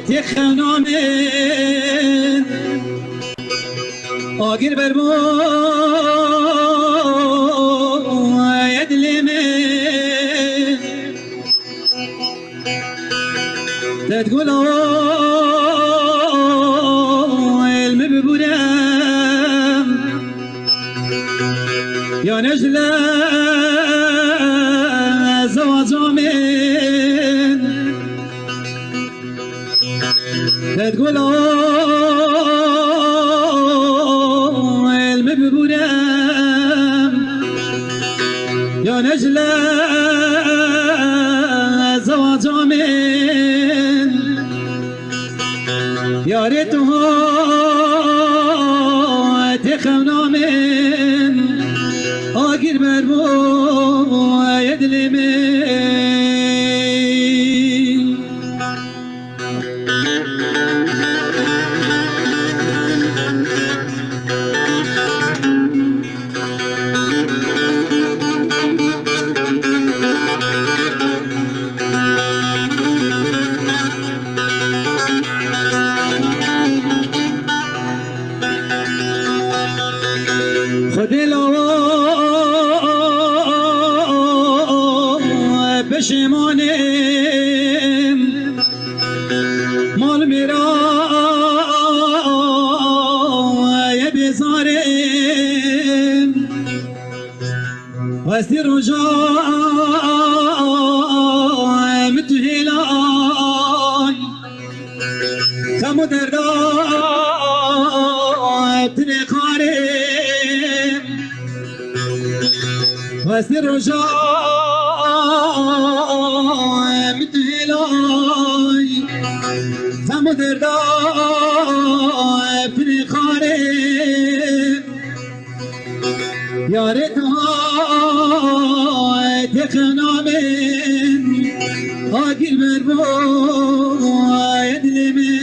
تخنامين آگیر بر بو يدلمين تتقول المببورم يا نجلة زواجامين تتقول المببورم يا نجلة زواجامين يا ريتها تخونامين آگیر بر بو يدلمين پشیمانیم مال میرا بیزاریم واستی رجا متهیلای کمو دردای تنخاریم واستی رجا متهیلای کمو دردای تنخاریم یارتها تخنامین آگیر بر بو يدلمين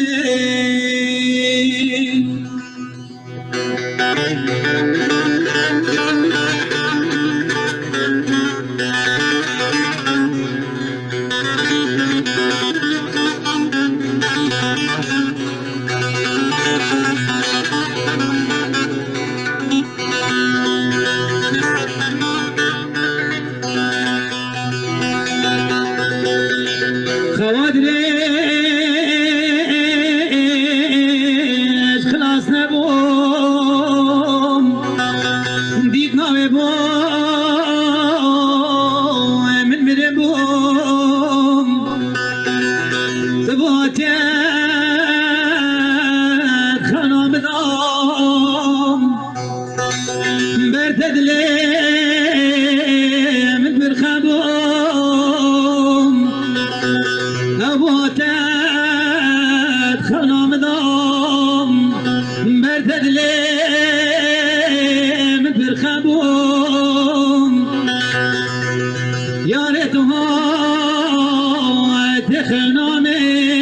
خوادريش خلاص نبوم ديك ناوي بوم من مرم بوم زبوتيت خانا مدام بردد لي من برخبوم زبوتيت خانا مدام بردد لي من برخبوم يا ريتها تخنامي